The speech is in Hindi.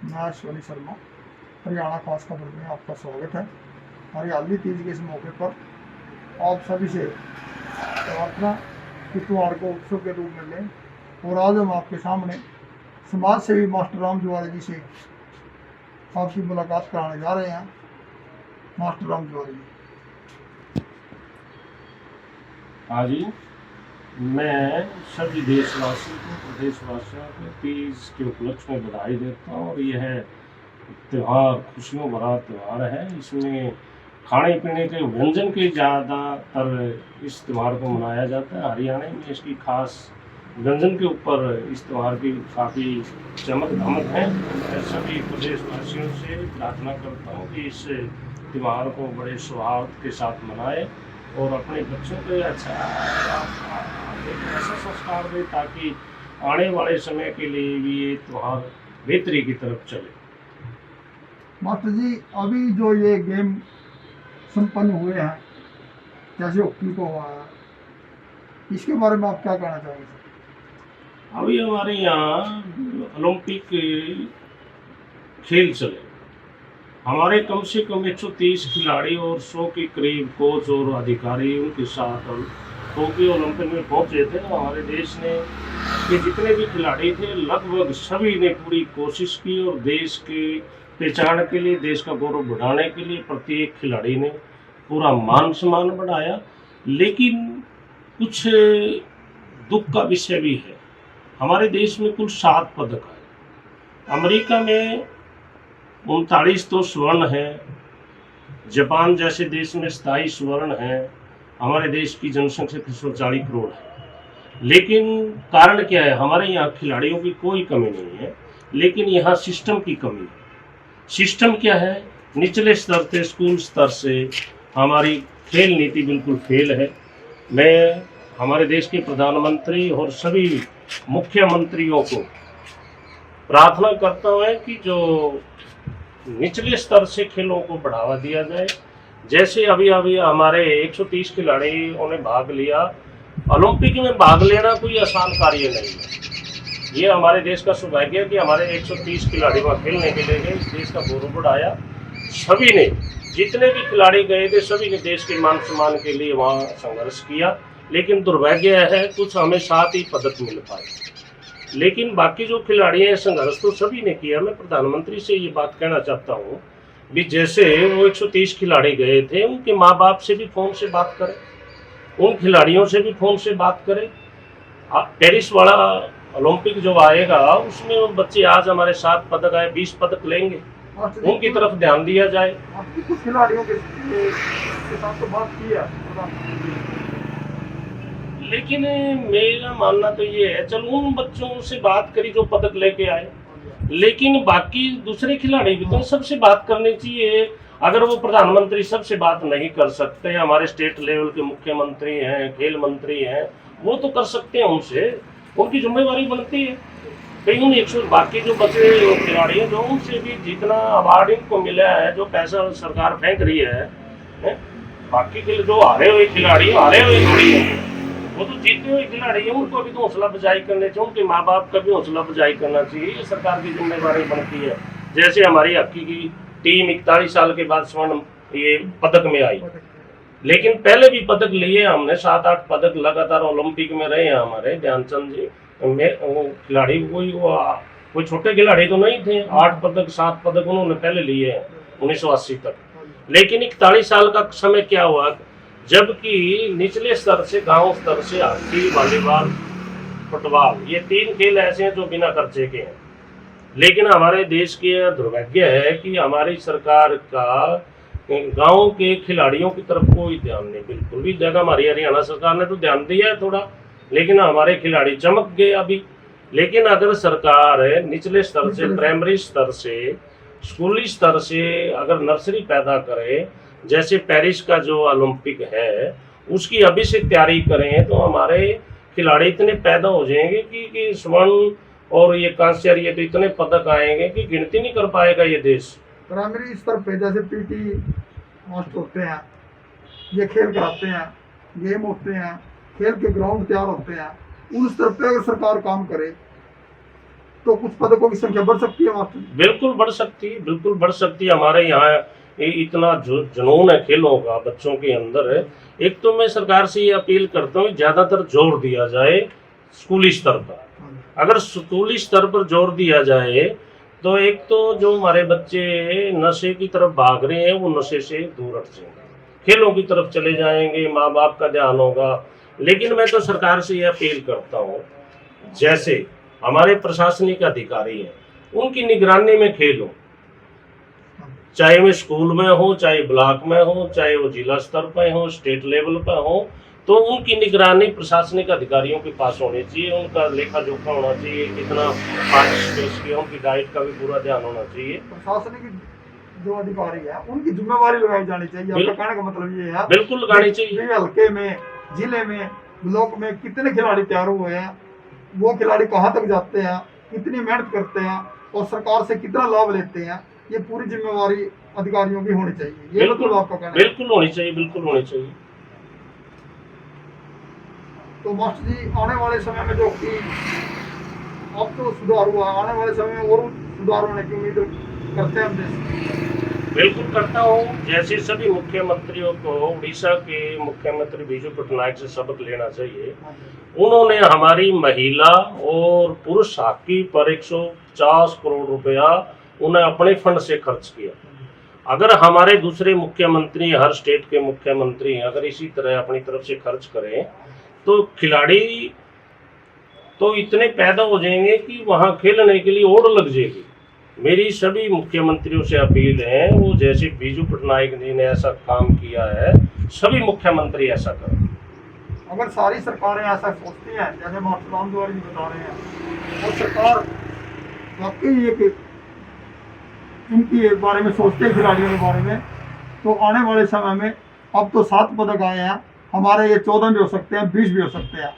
मैं अश्विनी शर्मा, हरियाणा खास खबर में आपका स्वागत है। हरियाली तीज के इस मौके पर आप सभी से प्रार्थना कि त्योहार को उत्सव के रूप में लें। और आज हम आपके सामने समाज सेवी मास्टर राम जुआरी जी से आपकी मुलाकात कराने जा रहे हैं। मास्टर राम जुआरी जी। हाँ जी, मैं सभी देशवासियों को, प्रदेशवासियों को तीज के उपलक्ष्य में बधाई देता हूँ। और यह त्यौहार खुशियों भरा त्यौहार है। इसमें खाने पीने के व्यंजन के ज़्यादातर इस त्यौहार को मनाया जाता है। हरियाणा में इसकी खास व्यंजन के ऊपर इस त्यौहार की काफ़ी चमक धमक है। मैं सभी प्रदेशवासियों से प्रार्थना करता हूँ कि इस त्यौहार को बड़े सौहार्द के साथ मनाएं और अपने बच्चों को अच्छा एक ऐसा संस्कार दें ताकि आने वाले समय के लिए भी ये त्यौहार बेहतरी की तरफ चले। मास्टर जी, अभी जो ये गेम संपन्न हुए हैं, जैसे हॉकी को हुआ है, इसके बारे में आप क्या कहना चाहेंगे? अभी हमारे यहाँ ओलंपिक खेल चले। हमारे कम से कम 130 खिलाड़ी और 100 के करीब कोच और अधिकारी उनके साथ टोक्यो ओलंपिक में पहुंचे थे। हमारे देश ने के जितने भी खिलाड़ी थे लगभग सभी ने पूरी कोशिश की और देश के पहचान के लिए, देश का गौरव बढ़ाने के लिए प्रत्येक खिलाड़ी ने पूरा मान सम्मान बढ़ाया। लेकिन कुछ दुख का विषय भी है। हमारे देश में कुल 7 पदक आए। अमेरिका में 39 तो स्वर्ण है, जापान जैसे देश में 27 स्वर्ण है। हमारे देश की जनसंख्या 340 करोड़ है। लेकिन कारण क्या है? हमारे यहाँ खिलाड़ियों की कोई कमी नहीं है, लेकिन यहाँ सिस्टम की कमी है। सिस्टम क्या है? निचले स्तर से, स्कूल स्तर से हमारी खेल नीति बिल्कुल फेल है। मैं हमारे देश के प्रधानमंत्री और सभी मुख्यमंत्रियों को प्रार्थना करता हूँ कि जो निचले स्तर से खेलों को बढ़ावा दिया जाए। जैसे अभी हमारे 130 खिलाड़ियों ने भाग लिया। ओलंपिक में भाग लेना कोई आसान कार्य नहीं है। ये हमारे देश का सौभाग्य है कि हमारे 130 खिलाड़ी वहाँ खेलने के लिए गए, देश का गौरव बढ़ाया। सभी ने, जितने भी खिलाड़ी गए थे, सभी ने देश के मान सम्मान के लिए वहाँ संघर्ष किया। लेकिन दुर्भाग्य है कुछ हमें 7 ही पदक मिल पाए। लेकिन बाकी जो खिलाड़ी हैं संघर्ष तो सभी ने किया। मैं प्रधानमंत्री से ये बात कहना चाहता हूँ भी जैसे वो 130 खिलाड़ी गए थे, उनके माँ बाप से भी फ़ोन से बात करें, उन खिलाड़ियों से भी फ़ोन से बात करें। पेरिस वाला ओलंपिक जो आएगा उसमें वो बच्चे आज हमारे 7 पदक आए, 20 पदक लेंगे, उनकी तरफ ध्यान दिया जाए। कुछ खिलाड़ियों के साथ तो बात की है, लेकिन मेरा मानना तो ये है, चलो उन बच्चों से बात करी जो पदक लेके आए, लेकिन बाकी दूसरे खिलाड़ी भी तो सबसे बात करनी चाहिए। अगर वो प्रधानमंत्री सबसे बात नहीं कर सकते, हमारे स्टेट लेवल के मुख्यमंत्री हैं, खेल मंत्री हैं, वो तो कर सकते हैं, उनसे उनकी जिम्मेवारी बनती है। कहीं उन 100 बाकी जो बचे खिलाड़ी हैं, जो उनसे भी जितना अवार्ड इनको मिला है, जो पैसा सरकार फेंक रही है, बाकी के जो हारे हुए खिलाड़ी हारे हुए थोड़ी है, वो तो जीते हुए खिलाड़ी है, उनको भी तो हौसला अफजाई करनी चाहिए, उनके माँ बाप का भी हौसला अफजाई करना चाहिए। ये सरकार की जिम्मेदारी बनती है। जैसे हमारी हॉकी की टीम 41 साल के बाद स्वर्ण ये पदक में आई, लेकिन पहले भी पदक लिए हमने, 7-8 पदक लगातार ओलंपिक में रहे हैं हमारे ध्यानचंद जी में। खिलाड़ी कोई छोटे खिलाड़ी तो नहीं थे। 8 पदक 7 पदक उन्होंने पहले लिए हैं 1980 तक। लेकिन 41 साल का समय क्या हुआ, जबकि निचले स्तर से, गांव स्तर से हॉकी, वॉलीबॉल, फुटबॉल, ये 3 खेल ऐसे हैं जो बिना खर्चे के हैं। लेकिन हमारे देश के दुर्भाग्य है कि हमारी सरकार का गांव के खिलाड़ियों की तरफ कोई ध्यान नहीं, बिल्कुल भी। जगह हमारी हरियाणा सरकार ने तो ध्यान दिया है थोड़ा, लेकिन हमारे खिलाड़ी चमक गए अभी। लेकिन अगर सरकार निचले स्तर से, प्राइमरी स्तर से, स्कूली स्तर से अगर नर्सरी पैदा करे, जैसे पेरिस का जो ओलंपिक है उसकी अभी से तैयारी करें, तो हमारे खिलाड़ी इतने पैदा हो जाएंगे कि स्वर्ण और ये कांस्य, ये तो इतने पदक आएंगे कि गिनती नहीं कर पाएगा ये देश। प्राइमरी स्तर पे जैसे पीटी मास्टर होते हैं, ये खेल कराते हैं, गेम होते हैं, खेल के ग्राउंड तैयार होते हैं, उन स्तर पे अगर सरकार काम करे तो कुछ पदकों की संख्या बढ़ सकती है मास्टर जी? बिल्कुल बढ़ सकती है, बिल्कुल बढ़ सकती है। हमारे यहाँ इतना जुनून है खेलों का बच्चों के अंदर है। एक तो मैं सरकार से ये अपील करता हूँ, ज़्यादातर जोर दिया जाए स्कूली स्तर पर। अगर स्कूली स्तर पर जोर दिया जाए तो एक तो जो हमारे बच्चे नशे की तरफ भाग रहे हैं वो नशे से दूर हट जाएंगे, खेलों की तरफ चले जाएंगे, माँ बाप का ध्यान होगा। लेकिन मैं तो सरकार से ये अपील करता हूँ, जैसे हमारे प्रशासनिक अधिकारी हैं उनकी निगरानी में खेल हो, चाहे वे स्कूल में हो, चाहे ब्लॉक में हो, चाहे वो जिला स्तर पर हो, स्टेट लेवल पर हो, तो उनकी निगरानी प्रशासनिक अधिकारियों के पास होनी चाहिए। उनका लेखा जोखा होना चाहिए, कितना पार्टिसिपेट किया, उनकी डाइट का भी पूरा ध्यान होना चाहिए। प्रशासनिक जो अधिकारी है उनकी जिम्मेवारी लगाई जानी चाहिए। आपका कहने का मतलब ये है बिल्कुल लगानी चाहिए। ये हल्के में, जिले में, ब्लॉक में कितने खिलाड़ी तैयार हुए हैं, वो खिलाड़ी कहाँ तक जाते हैं, कितनी मेहनत करते हैं और सरकार से कितना लाभ लेते हैं, ये पूरी जिम्मेवारी अधिकारियों की होनी चाहिए। ये मतलब आपका कहना है? बिल्कुल होनी चाहिए, बिल्कुल होनी चाहिए। तो मास्टर जी आने वाले समय में जो कि अब तो सुधार हुआ, आने वाले समय में और सुधार होने की उम्मीद करते हैं हम देश। बिल्कुल करता हूँ। जैसे सभी मुख्यमंत्रियों को उड़ीसा के मुख्यमंत्री बिजू पटनायक से सबक लेना चाहिए। उन्होंने हमारी महिला और पुरुष हॉकी पर 150 करोड़ रुपया उन्हें अपने फंड से खर्च किया। अगर हमारे दूसरे मुख्यमंत्री, हर स्टेट के मुख्यमंत्री अगर इसी तरह अपनी तरफ से खर्च करें तो खिलाड़ी तो इतने पैदा हो जाएंगे कि वहाँ खेलने के लिए ओर लग जाएगी। मेरी सभी मुख्यमंत्रियों से अपील है, वो जैसे बिजू पटनायक जी ने ऐसा काम किया है, सभी मुख्यमंत्री ऐसा करें। अगर सारी सरकारें ऐसा सोचती हैं जैसे मास्टर राम द्वारा जी बता रहे हैं और सरकार वाकई एक इनके बारे में सोचते हैं, खिलाड़ियों के बारे में, तो आने वाले समय में अब तो 7 पदक आए हैं, हमारे ये 14 भी हो सकते हैं, 20 भी हो सकते हैं।